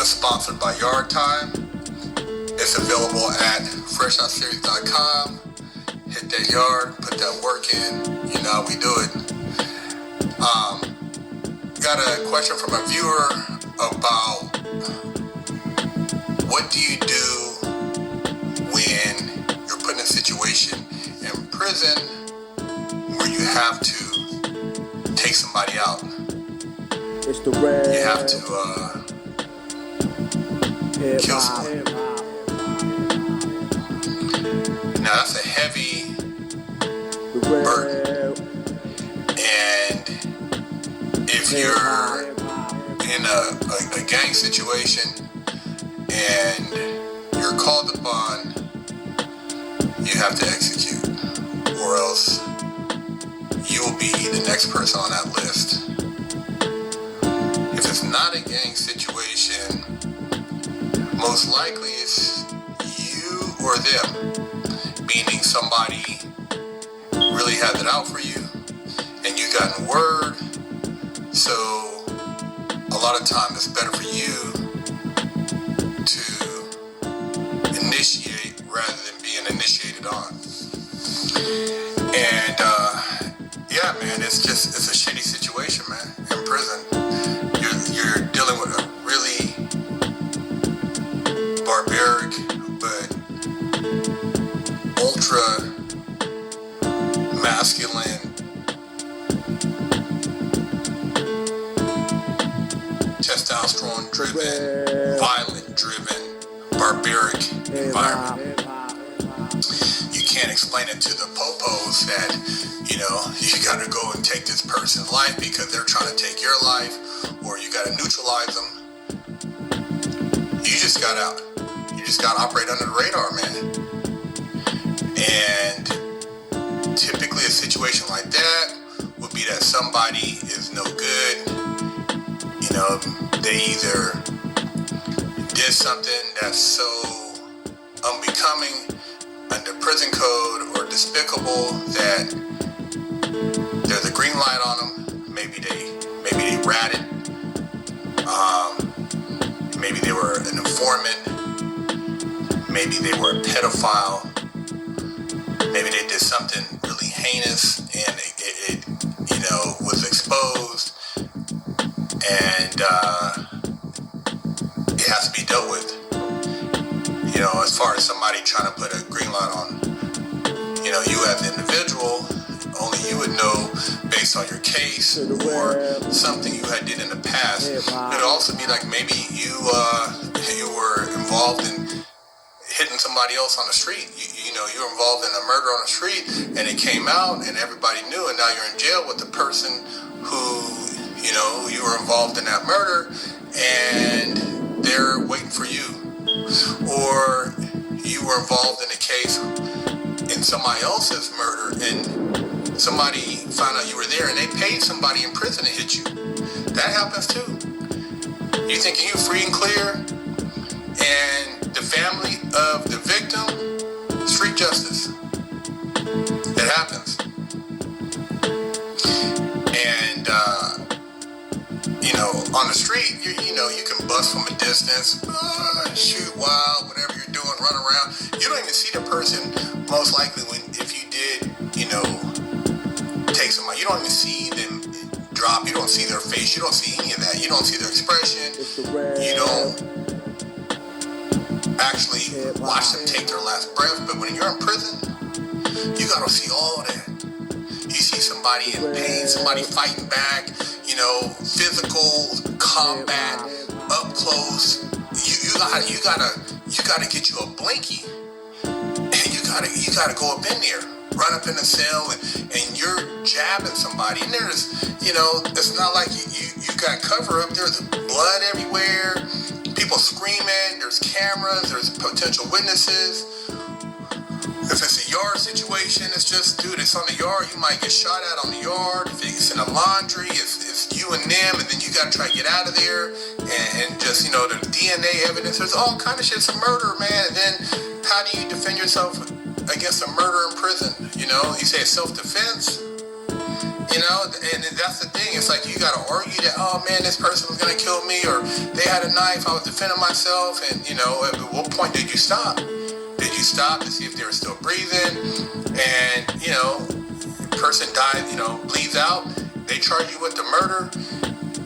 sponsored by Yard Time. It's available at freshoutseries.com. Hit that yard, put that work in. You know how we do it. Got a question from a viewer about what do you do when you're put in a situation in prison where you have to take somebody out. It's the red. You have to kill someone. Now that's a heavy burden. And if you're in a gang situation and you're called upon, you have to execute, or else you will be the next person on that list. If it's not a gang situation, most likely it's you or them, meaning somebody really has it out for you and you gotten word. So a lot of time it's better for you to initiate rather than being initiated on. And yeah, man, it's a shitty situation, man. In prison, you're dealing with a really barbaric but ultra masculine, testosterone driven, violent driven, barbaric environment. You can't explain it to the popos that, you know, you gotta go and take this person's life because they're trying to take your life, or you gotta neutralize them. You just got out. You just gotta operate under the radar, man. And typically a situation like that would be that somebody is no good. You know, they either did something that's so unbecoming under prison code or despicable that there's a green light on them. Maybe they ratted. Maybe they were an informant. Maybe they were a pedophile. Maybe they did something really heinous and it you know, was exposed, and it has to be dealt with. You know, as far as somebody trying to put a green light on, you know, you as an individual, only you would know based on your case or something you had did in the past. It would also be like maybe you were involved in hitting somebody else on the street. You know, you were involved in a murder on the street and it came out and everybody knew, and now you're in jail with the person who, you know, you were involved in that murder and they're waiting for you. Or you were involved in a case in somebody else's murder and somebody found out you were there and they paid somebody in prison to hit you. That happens too. You thinking you free and clear, and the family of the victim, street justice. It happens. And you know, on the street, you know, you can bust from a distance, shoot wild, whatever you're doing, run around. You don't even see the person, most likely, if you did, you know, take somebody. You don't even see them drop. You don't see their face. You don't see any of that. You don't see their expression. You don't actually watch them take their last breath. But when you're in prison, you gotta see all that. You see somebody in pain, somebody fighting back, you know, physical combat, up close. You gotta get you a blankie, and you gotta go up in there, run up in the cell, and you're jabbing somebody. And there's, you know, it's not like you got cover up. There's blood everywhere, people screaming. There's cameras. There's potential witnesses. If it's a yard situation, it's just, dude, it's on the yard. You might get shot at on the yard. If it's in a laundry, it's you and them, and then you got to try to get out of there. And just, you know, the DNA evidence. There's all kind of shit. It's a murder, man. And then how do you defend yourself against a murder in prison? You know, you say it's self-defense. You know, and that's the thing. It's like you got to argue that, oh man, this person was going to kill me, or they had a knife, I was defending myself. And, you know, at what point did you stop? Did you stop to see if they were still breathing? And, you know, person died, you know, bleeds out. They charge you with the murder.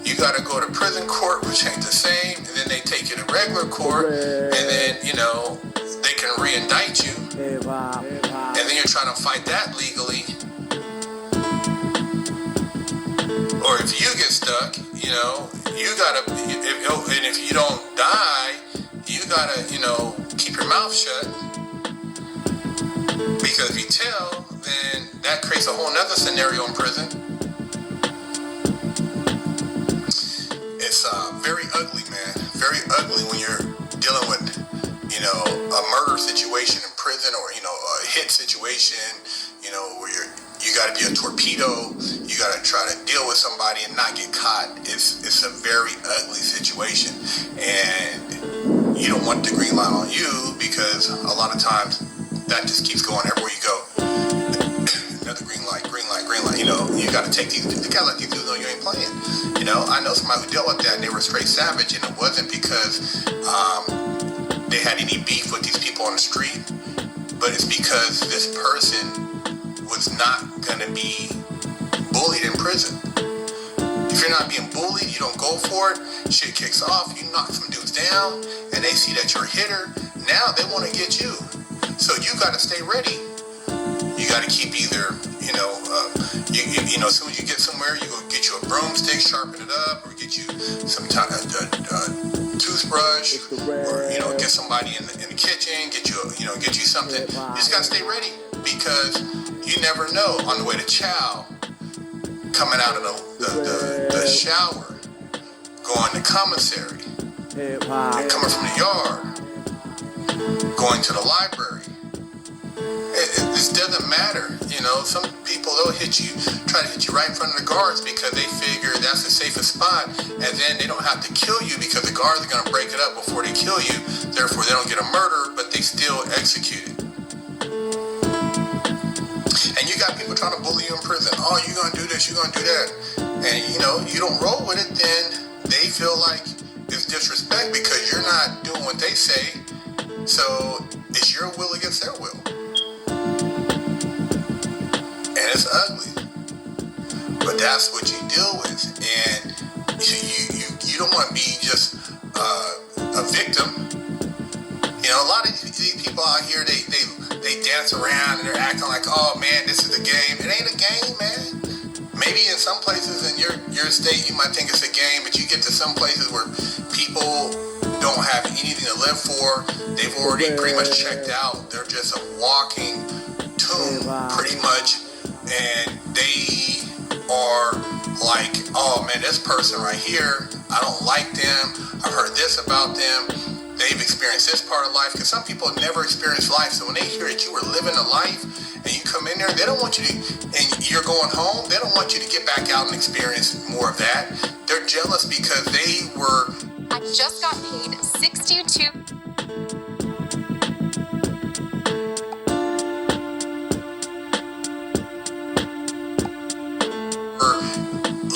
You got to go to prison court, which ain't the same. And then they take you to regular court. And then, you know, they can re-indict you. And then you're trying to fight that legally. Or if you get stuck, you know, you gotta, and if you don't die, you gotta, you know, keep your mouth shut. Because if you tell, then that creates a whole nother scenario in prison. It's very ugly, man. Very ugly when you're dealing with, you know, a murder situation in prison, or, you know, a hit situation, you know, where you got to be a torpedo. You got to try to deal with somebody and not get caught. It's a very ugly situation, and you don't want the green light on you, because a lot of times that just keeps going everywhere you go. Another green light, green light, green light. You know, you got to take these. You got to let these dudes know you ain't playing. You know, I know somebody who dealt with that, and they were straight savage, and it wasn't because they had any beef with these people on the street, but it's because this person was not going to be bullied in prison. If you're not being bullied, you don't go for it, shit kicks off, you knock some dudes down, and they see that you're a hitter, now they want to get you. So you got to stay ready. You got to keep either, you know, you know, as soon as you get somewhere, you go get you a broomstick, sharpen it up, or get you some type of toothbrush, or, you know, get somebody in the kitchen, get you something. You just got to stay ready, because you never know, on the way to chow, coming out of the shower, going to commissary, coming from the yard, going to the library. This doesn't matter. You know, some people, they'll try to hit you right in front of the guards, because they figure that's the safest spot, and then they don't have to kill you, because the guards are going to break it up before they kill you. Therefore, they don't get a murder, but they still execute it. And you got people trying to bully you in prison. Oh, you're going to do this, you're going to do that. And, you know, you don't roll with it, then they feel like it's disrespect, because you're not doing what they say. So it's your will against their will. And it's ugly. But that's what you deal with. And you don't want to be just a victim. You know, a lot of these people out here, they dance around and they're acting like, oh man, this is a game. It ain't a game, man. Maybe in some places in your state you might think it's a game, but you get to some places where people don't have anything to live for. They've already pretty much checked out. They're just a walking tomb, pretty much. And they are like, oh man, this person right here, I don't like them. I've heard this about them. They've experienced this part of life, because some people have never experienced life. So when they hear that you were living a life and you come in there, they don't want you to, and you're going home, they don't want you to get back out and experience more of that. They're jealous because they were. I just got paid $62.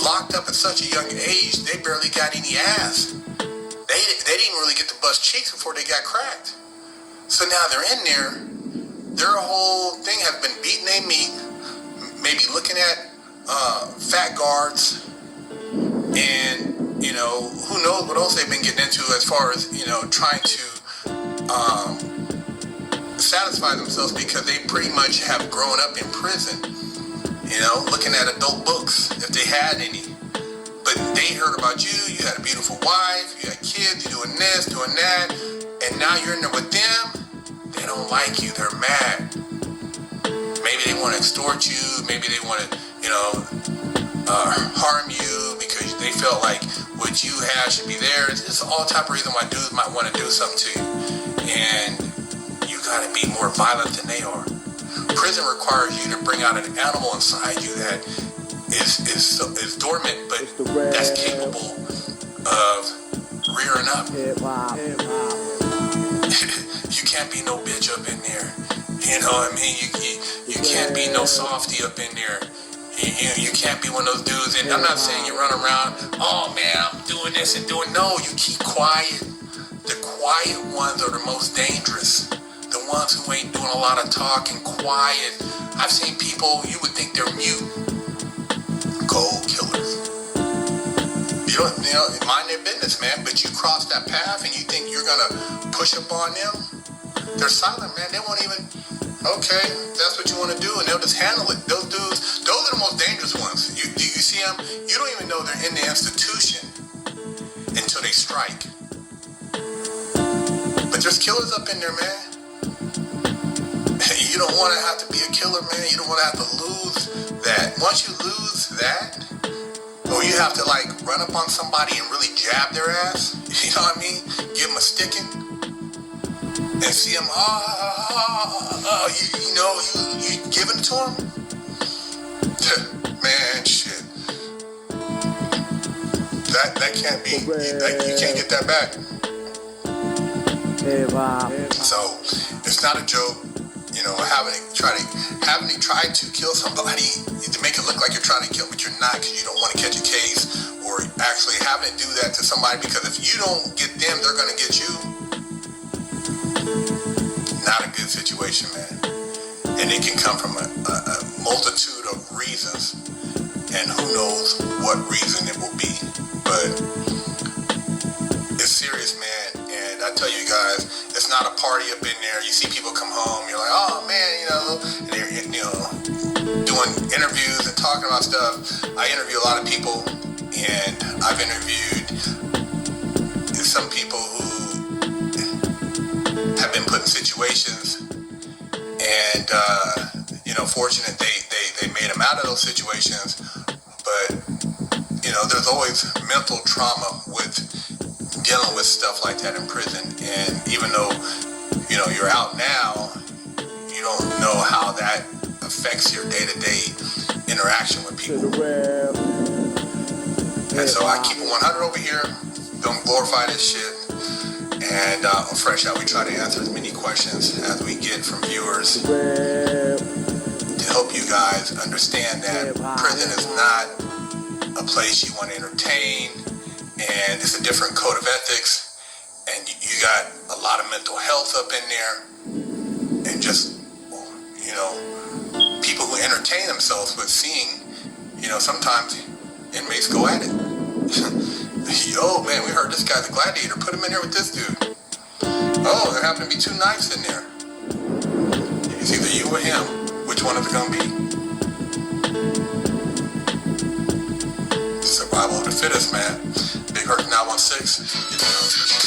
Locked up at such a young age, they barely got any ass. They didn't really get to bust cheeks before they got cracked. So now they're in there. Their whole thing has been beating their meat, maybe looking at fat guards, and, you know, who knows what else they've been getting into as far as, you know, trying to satisfy themselves, because they pretty much have grown up in prison, you know, looking at adult books, if they had any. But they heard about you, you had a beautiful wife, you had kids, you're doing this, doing that, and now you're in there with them. They don't like you, they're mad. Maybe they want to extort you, maybe they want to, you know, harm you, because they felt like what you have should be theirs. It's all type of reason why dudes might want to do something to you. And you gotta be more violent than they are. Prison requires you to bring out an animal inside you that is dormant, but that's capable of rearing up. You can't be no bitch up in there. You know what I mean? You can't be no softy up in there. You can't be one of those dudes. And I'm not saying you run around, oh man, I'm doing this and doing. No, you keep quiet. The quiet ones are the most dangerous. The ones who ain't doing a lot of talking, quiet. I've seen people you would think they're mute. Cold killers. You know, mind their business, man. But you cross that path and you think you're gonna push up on them. They're silent, man. They won't even. Okay, that's what you want to do, and they'll just handle it. Those dudes, those are the most dangerous ones. You see them, you don't even know they're in the institution until they strike. But there's killers up in there, man. You don't want to have to be a killer, man. You don't want to have to lose that. Once you lose that, or you have to like run up on somebody and really jab their ass, you know what I mean? Give them a sticking. And see him, you giving it to him? Man, shit. That can't be, you can't get that back. So, it's not a joke, you know, having to try to kill somebody to make it look like you're trying to kill, but you're not because you don't want to catch a case, or actually having to do that to somebody because if you don't get them, they're going to get you. Not a good situation, man. And it can come from a multitude of reasons, and who knows what reason it will be. But it's serious, man. And I tell you guys, it's not a party up in there. You see people come home, you're like, oh man, you know, and they're, you know, doing interviews and talking about stuff. I interview a lot of people, and I've interviewed some people who have been put in situations, and you know, fortunate they made them out of those situations. But you know, there's always mental trauma with dealing with stuff like that in prison. And even though you know you're out now, you don't know how that affects your day-to-day interaction with people. And so I keep it 100 over here. Don't glorify this shit. And on Fresh Out, we try to answer as many questions as we get from viewers to help you guys understand that prison is not a place you want to entertain, and it's a different code of ethics, and you got a lot of mental health up in there, and just, you know, people who entertain themselves with seeing, you know, sometimes inmates go at it. Oh man, we heard this guy's a gladiator. Put him in there with this dude. Oh, there happen to be two knives in there. It's either you or him. Which one is it gonna be? Survival of the fittest, man. Big Herc 916.